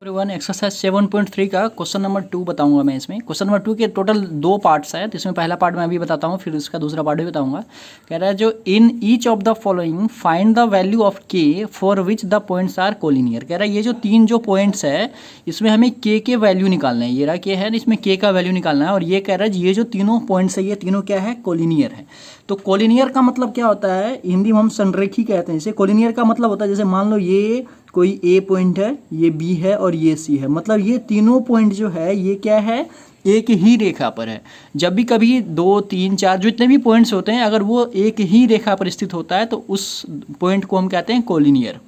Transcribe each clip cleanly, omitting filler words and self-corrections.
One exercise 7.3 का question number 2 बताऊंगा मैं। इसमें क्वेश्चन नंबर 2 के टोटल 2 पार्ट्स हैं, तो इसमें पहला पार्ट मैं अभी बताता हूँ, फिर इसका दूसरा पार्ट भी बताऊंगा। कह रहा है जो in each of the following find the value of K for which the points are collinear. कह रहा है ये जो तीन जो पॉइंट्स है इसमें हमें के वैल्यू निकालना है। ये रहा के है, इसमें के का वैल्यू निकालना है। और ये कह रहा है ये जो तीनों पॉइंट्स है ये तीनों क्या है, कोलिनियर है। तो कोलिनियर का मतलब क्या होता है, हिंदी में हम संरेखी कहते हैं। जैसे कोलिनियर का मतलब होता है, जैसे मान लो ये कोई ए पॉइंट है, ये बी है और ये सी है, मतलब ये तीनों पॉइंट जो है ये क्या है, एक ही रेखा पर है। जब भी कभी 2, 3, 4 जितने भी पॉइंट्स होते हैं अगर वो एक ही रेखा पर स्थित होता है तो उस पॉइंट को हम कहते हैं कोलिनियर।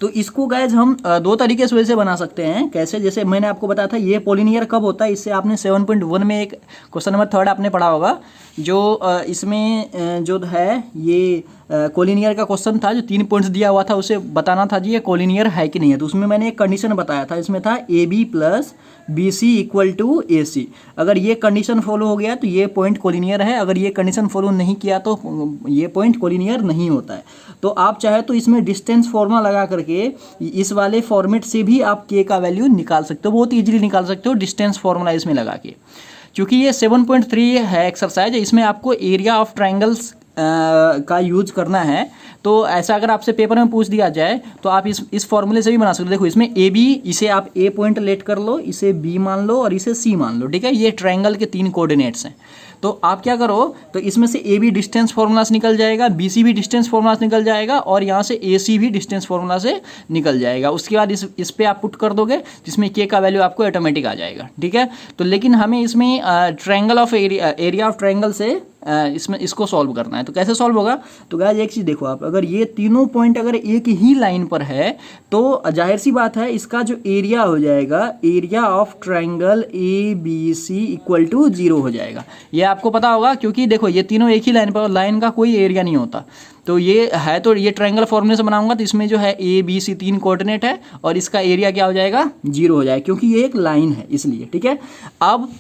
तो इसको गाइज हम दो तरीके से वैसे बना सकते हैं। कैसे, जैसे मैंने आपको बताया था ये कोलिनियर कब होता है, इससे आपने 7.1 में एक क्वेश्चन नंबर 3 आपने पढ़ा होगा, जो इसमें जो है ये कोलिनियर का क्वेश्चन था, जो 3 पॉइंट्स दिया हुआ था उसे बताना था जी ये कोलिनियर है कि नहीं है। तो उसमें मैंने एक कंडीशन बताया था, इसमें था AB plus BC equal to AC। अगर ये कंडीशन फॉलो हो गया तो ये पॉइंट कोलिनियर है, अगर ये कंडीशन फॉलो नहीं किया तो ये पॉइंट कोलिनियर नहीं होता है। तो आप चाहे तो इसमें डिस्टेंस फॉर्मूला लगा करके इस वाले फॉर्मेट से भी आप के का वैल्यू निकाल सकते हो, बहुत ईजिली निकाल सकते हो डिस्टेंस फॉर्मूला इसमें लगा के। क्योंकि ये 7.3 है एक्सरसाइज, इसमें आपको एरिया ऑफ ट्रायंगल्स का यूज करना है। तो ऐसा अगर आपसे पेपर में पूछ दिया जाए तो आप इस फॉर्मूले से भी बना सकते हो। देखो इसमें ए बी, इसे आप ए पॉइंट लेट कर लो, इसे बी मान लो और इसे सी मान लो, ठीक है। ये ट्रायंगल के 3 कोऑर्डिनेट्स हैं। तो आप क्या करो, तो इसमें से ए बी डिस्टेंस फार्मूला से निकल जाएगा, बी सी भी डिस्टेंस फार्मूला से निकल जाएगा और यहाँ से ए सी भी डिस्टेंस फार्मूला से निकल जाएगा। उसके बाद इस पे आप पुट कर दोगे जिसमें के का वैल्यू आपको ऑटोमेटिक आ जाएगा, ठीक है। तो लेकिन हमें इसमें triangle of area of triangle से इसमें इसको सॉल्व करना है। तो कैसे सॉल्व होगा, तो गाइस एक चीज़ देखो आप, अगर ये तीनों पॉइंट अगर एक ही लाइन पर है तो जाहिर सी बात है इसका जो एरिया हो जाएगा, area of triangle ABC equal to 0 हो जाएगा। ये आपको पता होगा क्योंकि देखो ये तीनों एक ही लाइन पर, लाइन का कोई एरिया नहीं होता। तो ये है, तो ये ट्रायंगल फॉर्मूले से बनाऊंगा तो इसमें जो है ABC 3 कोऑर्डिनेट है और इसका एरिया क्या हो जाएगा, 0 हो जाएगा, क्योंकि ये एक लाइन है इसलिए, ठीक है। अब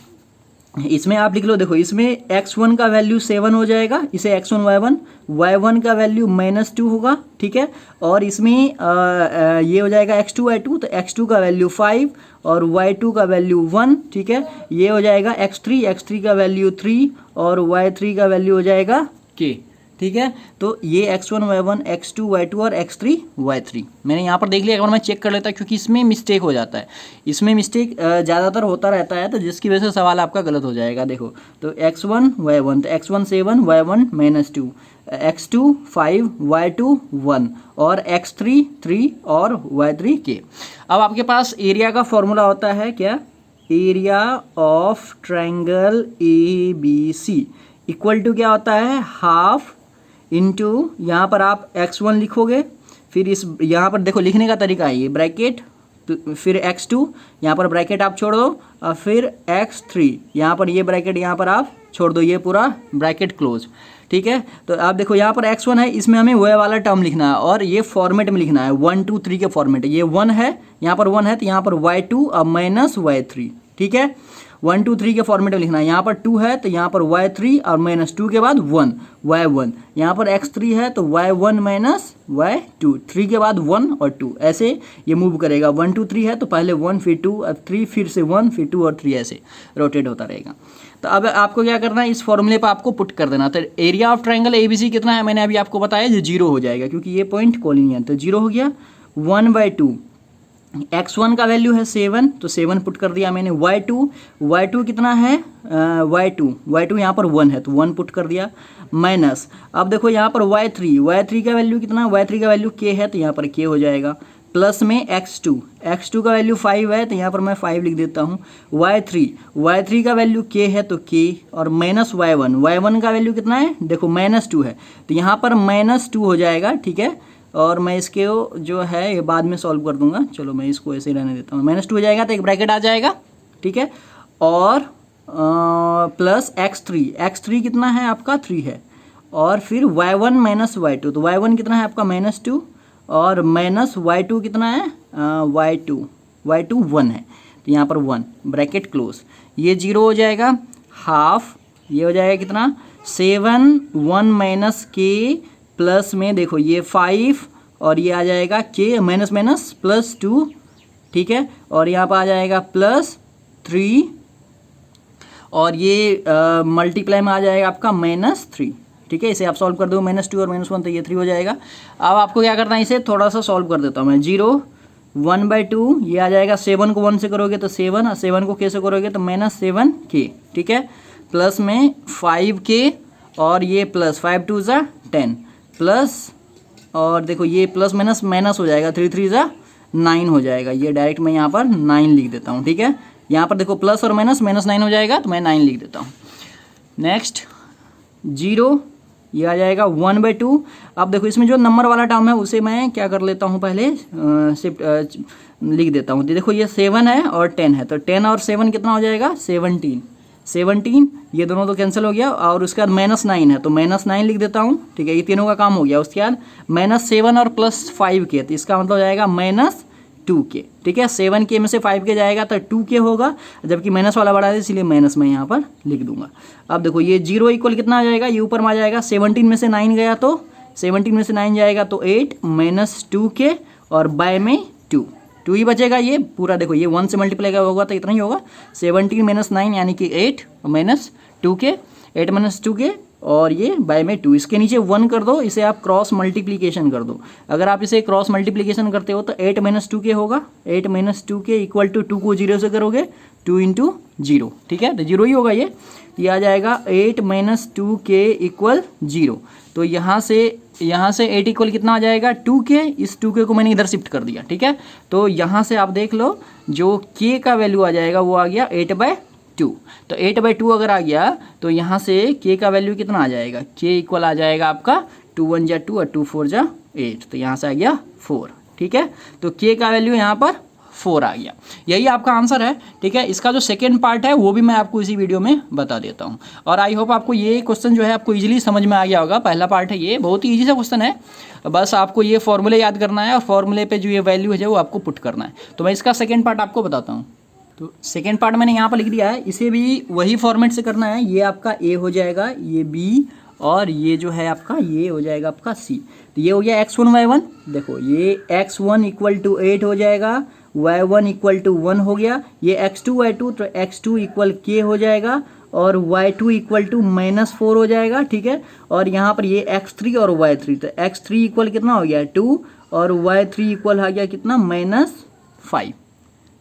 इसमें आप लिख लो, देखो इसमें x1 का वैल्यू 7 हो जाएगा, इसे x1 y1 का वैल्यू -2 होगा, ठीक है। और इसमें ये हो जाएगा x2 y2, तो x2 का वैल्यू 5 और y2 का वैल्यू 1, ठीक है। ये हो जाएगा x3 का वैल्यू 3 और y3 का वैल्यू हो जाएगा k, ठीक है। तो ये x1 y1, x2 y2 और x3 y3 मैंने यहाँ पर देख लिया। एक बार मैं चेक कर लेता क्योंकि इसमें मिस्टेक हो जाता है, इसमें मिस्टेक ज़्यादातर होता रहता है, तो जिसकी वजह से सवाल आपका गलत हो जाएगा। देखो तो x1 y1, तो x1 7 y1 -2, x2 5 y2 1 और x3 3 और y3 k। अब आपके पास एरिया का फॉर्मूला होता है क्या, area of triangle ABC equal to क्या होता है, हाफ इंटू, यहाँ पर आप x1 लिखोगे, फिर इस यहाँ पर देखो लिखने का तरीका है ये ब्रैकेट, फिर x2 यहाँ पर ब्रैकेट आप छोड़ दो और फिर x3 यहाँ पर ये ब्रैकेट यहाँ पर आप छोड़ दो, ये पूरा ब्रैकेट क्लोज, ठीक है। तो आप देखो यहाँ पर x1 है, इसमें हमें वह वाला टर्म लिखना है और ये फॉर्मेट में लिखना है, 1 2 3 के फॉर्मेट है। ये 1 है, यहाँ पर 1 है तो यहाँ पर y2 और माइनस y3, ठीक है। 1 2 3 के फॉर्मेट में लिखना है, यहाँ पर 2 है तो यहाँ पर y3 और -2 के बाद 1 y1, यहाँ पर x3 है तो y1 माइनस y2, 3 के बाद 1 और 2, ऐसे ये मूव करेगा। 1 2 3 है तो पहले 1 फिर 2 और 3 फिर से 1 फिर 2 और 3, ऐसे रोटेट होता रहेगा। तो अब आपको क्या करना है, इस फॉर्मूले पर आपको पुट कर देना। तो एरिया ऑफ ट्रायंगल ABC कितना है, मैंने अभी आपको बताया, जो 0 हो जाएगा क्योंकि ये पॉइंट कोलिनियर, तो 0 हो गया। 1/2 x1 का वैल्यू है 7, तो 7 पुट कर दिया मैंने। y2 कितना है, y2 यहाँ पर 1 है तो 1 पुट कर दिया, माइनस, अब देखो यहाँ पर y3 का वैल्यू कितना, y3 का वैल्यू k है तो यहाँ पर k हो जाएगा, प्लस में x2 का वैल्यू 5 है तो यहाँ पर मैं 5 लिख देता हूँ। y3 का वैल्यू k है तो k और माइनस y1 का वैल्यू कितना है, देखो -2 है तो यहाँ पर -2 हो जाएगा, ठीक है। और मैं इसके जो है ये बाद में सॉल्व कर दूंगा, चलो मैं इसको ऐसे ही रहने देता हूँ। -2 हो जाएगा तो एक ब्रैकेट आ जाएगा, ठीक है। और प्लस x3 कितना है आपका, 3 है, और फिर y1 माइनस y2, तो y1 कितना है आपका -2 और माइनस y2 कितना है, y2 1 है तो यहाँ पर 1 ब्रैकेट क्लोज, ये 0 हो जाएगा, हाफ ये हो जाएगा कितना, 7 1 माइनस k प्लस में देखो ये 5 और ये आ जाएगा k माइनस प्लस 2 ठीक है, और यहाँ पर आ जाएगा +3 और ये मल्टीप्लाई में आ जाएगा आपका -3। ठीक है, इसे आप सॉल्व कर दो, -2 और -1 तो ये 3 हो जाएगा। अब आपको क्या करना है, इसे थोड़ा सा सॉल्व कर देता हूँ मैं। 0 1/2 ये आ जाएगा, 7 को 1 से करोगे तो 7 और 7 को k से करोगे तो -7k। ठीक है, प्लस में 5k और ये प्लस 5 2 ज़ा 10 प्लस, और देखो ये प्लस माइनस माइनस हो जाएगा, 3 3 ज़ा 9 हो जाएगा। ये डायरेक्ट मैं यहाँ पर 9 लिख देता हूँ। ठीक है, यहाँ पर देखो प्लस और माइनस -9 हो जाएगा तो मैं 9 लिख देता हूँ। नेक्स्ट 0 ये आ जाएगा 1/2। अब देखो इसमें जो नंबर वाला टर्म है उसे मैं क्या कर लेता हूँ, पहले शिफ्ट लिख देता हूँ। देखो ये 7 है और 10 है, तो 10 और 7 कितना हो जाएगा, 17 ये दोनों तो कैंसिल हो गया, और उसके बाद -9 है तो -9 लिख देता हूँ। ठीक है, ये तीनों का काम हो गया। उसके बाद -7 और +5k, तो इसका मतलब हो जाएगा -2k। ठीक है, 7k में से 5k जाएगा तो 2k होगा, जबकि माइनस वाला बड़ा है इसलिए माइनस मैं यहाँ पर लिख दूंगा। अब देखो ये 0 इक्वल कितना आ जाएगा, ये ऊपर में आ जाएगा 17 में से 9 गया तो 17 में से 9 जाएगा तो 8 -2k और बाय में 2 ही बचेगा। ये पूरा देखो ये 1 से मल्टीप्लाई होगा तो इतना ही होगा, 17 - 9 यानी कि 8 -2k, 8 -2k और ये बाय में 2। इसके नीचे 1 कर दो, इसे आप क्रॉस मल्टीप्लिकेशन कर दो। अगर आप इसे क्रॉस मल्टीप्लिकेशन करते हो तो 8 -2k होगा, 8 -2k इक्वल टू 2 को 0 से करोगे 2 × 0। ठीक है, तो 0 ही होगा। ये आ जाएगा 8 -2k इक्वल 0। तो यहाँ से 8 इक्वल कितना आ जाएगा, 2k। इस 2k को मैंने इधर शिफ्ट कर दिया। ठीक है, तो यहाँ से आप देख लो जो k का वैल्यू आ जाएगा वो आ गया 8/2। तो 8/2 अगर आ गया तो यहाँ से k का वैल्यू कितना आ जाएगा, k इक्वल आ जाएगा आपका 2 1 × 2 और 2 4 × 8, तो यहाँ से आ गया 4। ठीक है, तो k का वैल्यू यहाँ पर 4 आ गया। यही आपका आंसर है। ठीक है, इसका जो सेकेंड पार्ट है वो भी मैं आपको इसी वीडियो में बता देता हूँ। और आई होप आपको ये क्वेश्चन जो है आपको इजीली समझ में आ गया होगा। पहला पार्ट है, ये बहुत ही ईजी सा क्वेश्चन है, बस आपको ये फॉर्मूले याद करना है और फॉर्मूले पे जो ये वैल्यू है वो आपको पुट करना है। तो मैं इसका सेकेंड पार्ट आपको बताता हूँ। तो सेकेंड पार्ट मैंने यहाँ पर लिख दिया है, इसे भी वही फॉर्मेट से करना है। ये आपका ए हो जाएगा, ये बी, और ये जो है आपका ये हो जाएगा आपका सी। तो ये हो गया x1 y1। देखो ये x1 इक्वल टू 8 हो जाएगा, y1 इक्वल टू 1 हो गया। ये x2 y2, तो x2 इक्वल k हो जाएगा और y2 इक्वल टू -4 हो जाएगा। ठीक है, और यहाँ पर ये x3 और y3, तो x3 इक्वल कितना हो गया 2 और y3 इक्वल आ गया कितना -5।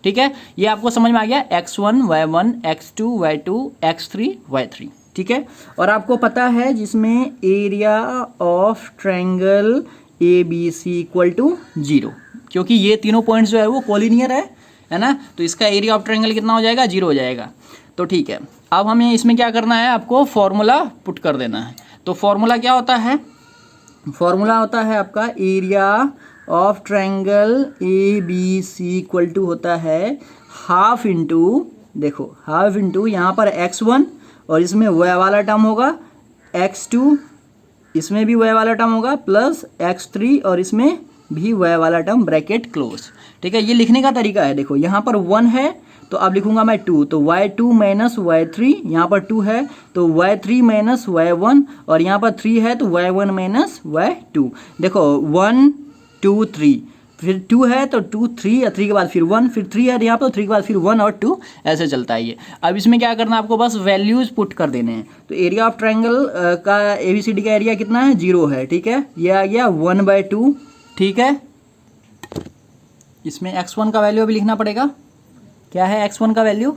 ठीक है, ये आपको समझ में आ गया, x1 y1 x2 y2 x3 y3। ठीक है, और आपको पता है जिसमें area of triangle ABC equal to 0, क्योंकि ये तीनों पॉइंट्स जो है वो कोलिनियर है ना, तो इसका एरिया ऑफ ट्रायंगल कितना हो जाएगा, 0 हो जाएगा। तो ठीक है, अब हमें इसमें क्या करना है, आपको फॉर्मूला पुट कर देना है। तो फॉर्मूला क्या होता है, फॉर्मूला होता है आपका area of triangle ABC equal to होता है हाफ इंटू, देखो हाफ इंटू यहाँ पर x1 और इसमें y वाला टर्म होगा, x2 इसमें भी y वाला टर्म होगा, प्लस x3 और इसमें भी y वाला टर्म, ब्रैकेट क्लोज। ठीक है, ये लिखने का तरीका है। देखो यहाँ पर 1 है तो अब लिखूंगा मैं 2, तो y2 - y3, यहाँ पर 2 है तो y3 - y1, और यहाँ पर 3 है तो y1 - y2। देखो 1 2 3, फिर 2 है तो 2 3 या 3 के बाद फिर 1, फिर 3 है यहाँ पर 3 के बाद फिर 1 और 2, ऐसे चलता है ये। अब इसमें क्या करना है, आपको बस वैल्यूज पुट कर देने हैं। तो एरिया ऑफ ट्रायंगल का ABCD का एरिया कितना है, 0 है। ठीक है, ये आ गया 1/2। ठीक है, इसमें x1 का वैल्यू अभी लिखना पड़ेगा। क्या है x1 का वैल्यू,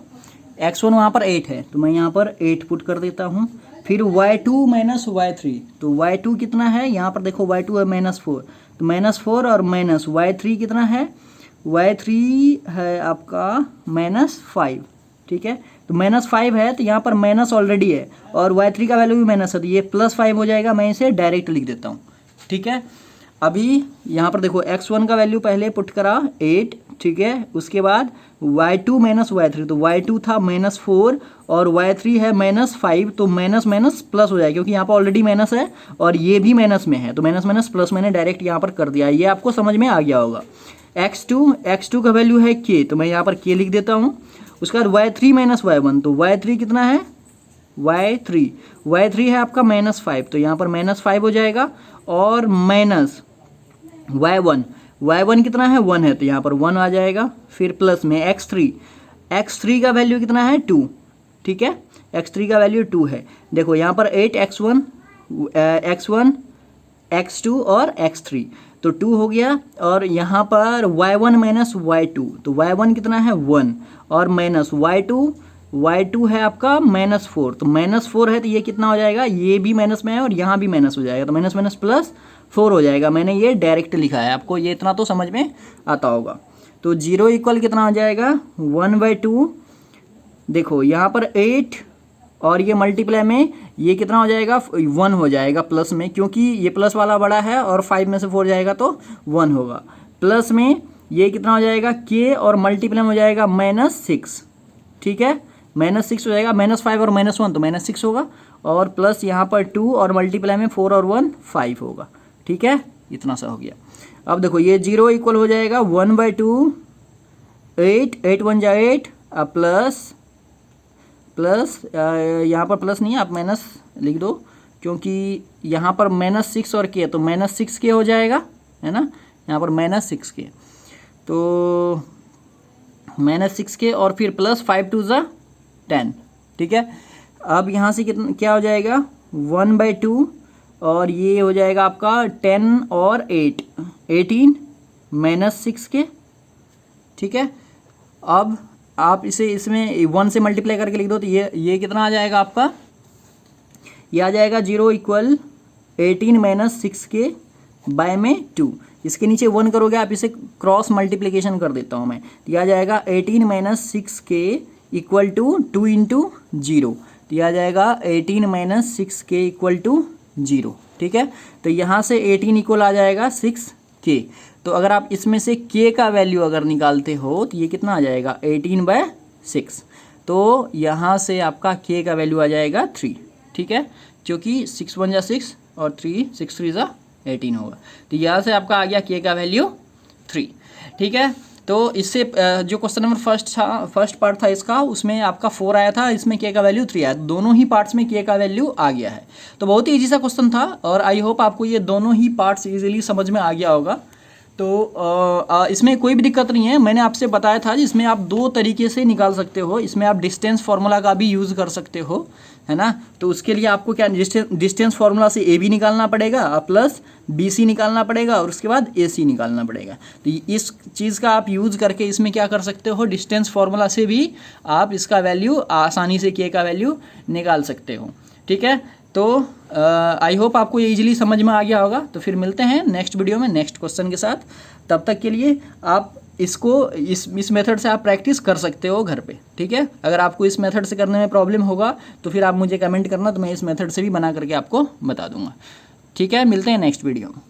x1 वहाँ पर 8 है तो मैं यहाँ पर 8 पुट कर देता हूँ। फिर y2 - y3, तो y2 कितना है, यहाँ पर देखो y2 है -4, तो -4 और माइनस y3 कितना है, y3 है आपका -5। ठीक है, तो -5 है तो यहाँ पर माइनस ऑलरेडी है और y3 का वैल्यू भी माइनस है तो ये +5 हो जाएगा। मैं इसे डायरेक्ट लिख देता हूँ। ठीक है, अभी यहाँ पर देखो x1 का वैल्यू पहले पुट करा 8। ठीक है, उसके बाद y2 - y3, तो y2 था -4 और y3 है -5, तो माइनस माइनस प्लस हो जाएगा क्योंकि यहाँ पर ऑलरेडी माइनस है और ये भी माइनस में है, तो माइनस माइनस प्लस मैंने डायरेक्ट यहाँ पर कर दिया। ये आपको समझ में आ गया होगा। x2 का वैल्यू है k, तो मैं यहाँ पर k लिख देता हूँ। उसके बाद y3 - y1, तो y3 कितना है, y3 है आपका -5, तो यहाँ पर -5 हो जाएगा। और माइनस y1 y1 कितना है 1 है, तो यहाँ पर 1 आ जाएगा। फिर प्लस में x3 का वैल्यू कितना है 2, ठीक है, x3 का वैल्यू 2 है। देखो यहाँ पर 8x1 x2 और x3, तो 2 हो गया। और यहाँ पर y1 माइनस y2, तो y1 कितना है 1 और माइनस y2 है आपका -4, तो -4 है, तो ये कितना हो जाएगा, ये भी माइनस में है और यहाँ भी माइनस हो जाएगा, तो माइनस माइनस प्लस 4 हो जाएगा। मैंने ये डायरेक्ट लिखा है, आपको ये इतना तो समझ में आता होगा। तो 0 इक्वल कितना हो जाएगा 1/2। देखो यहाँ पर 8 और ये मल्टीप्लाई में ये कितना हो जाएगा 1 हो जाएगा प्लस में, क्योंकि ये प्लस वाला बड़ा है और 5 में से 4 जाएगा तो 1 होगा। प्लस में ये कितना हो जाएगा k और मल्टीप्लाई में हो जाएगा -6, ठीक है, -6 हो जाएगा, -5 और -1 तो -6 होगा। और प्लस यहाँ पर 2 और मल्टीप्लाई में 4 और 1 5 होगा, ठीक है, इतना सा हो गया। अब देखो ये 0 इक्वल हो जाएगा 1/2, 8 1 जा 8 प्लस यहाँ पर प्लस नहीं है, आप माइनस लिख दो, क्योंकि यहाँ पर -6 और k, तो -6k हो जाएगा, है ना, यहाँ पर -6k, तो -6k और फिर प्लस 5 2 ज़ा 10, ठीक है। अब यहाँ से कितना क्या हो जाएगा 1/2 और ये हो जाएगा आपका 10 और 8 18 -6k, ठीक है। अब आप इसे इसमें 1 से मल्टीप्लाई करके लिख दो, तो ये कितना आ जाएगा आपका, ये आ जाएगा 0 इक्वल 18 -6k बाय में 2। इसके नीचे 1 करोगे आप, इसे क्रॉस मल्टीप्लिकेशन कर देता हूँ मैं, तो यह आ जाएगा 18 -6k इक्वल टू 2 × 0, तो यह आ जाएगा 18 -6k इक्वल टू 0, ठीक है। तो यहाँ से 18 इक्वल आ जाएगा 6k, तो अगर आप इसमें से k का वैल्यू अगर निकालते हो तो ये कितना आ जाएगा 18/6, तो यहाँ से आपका k का वैल्यू आ जाएगा 3, ठीक है, क्योंकि 6 1 जा 6 और 6 3 जा 18 होगा, तो यहाँ से आपका आ गया k का वैल्यू 3, ठीक है। तो इससे जो क्वेश्चन नंबर फर्स्ट पार्ट था इसका, उसमें आपका 4 आया था, इसमें k का वैल्यू 3 आया, दोनों ही पार्ट्स में k का वैल्यू आ गया है। तो बहुत ही ईजी सा क्वेश्चन था और आई होप आपको ये दोनों ही पार्ट्स इजीली समझ में आ गया होगा। तो इसमें कोई भी दिक्कत नहीं है, मैंने आपसे बताया था जिसमें आप 2 तरीके से निकाल सकते हो, इसमें आप डिस्टेंस फार्मूला का भी यूज़ कर सकते हो, है ना। तो उसके लिए आपको क्या डिस्टेंस फार्मूला से AB निकालना पड़ेगा प्लस BC निकालना पड़ेगा और उसके बाद AC निकालना पड़ेगा। तो इस चीज़ का आप यूज़ करके इसमें क्या कर सकते हो, डिस्टेंस फार्मूला से भी आप इसका वैल्यू आसानी से k का वैल्यू निकाल सकते हो, ठीक है। तो आई होप आपको ये इजीली समझ में आ गया होगा। तो फिर मिलते हैं नेक्स्ट वीडियो में नेक्स्ट क्वेश्चन के साथ, तब तक के लिए आप इसको इस मेथड से आप प्रैक्टिस कर सकते हो घर पे, ठीक है। अगर आपको इस मेथड से करने में प्रॉब्लम होगा तो फिर आप मुझे कमेंट करना, तो मैं इस मेथड से भी बना करके आपको बता दूंगा, ठीक है। मिलते हैं नेक्स्ट वीडियो में।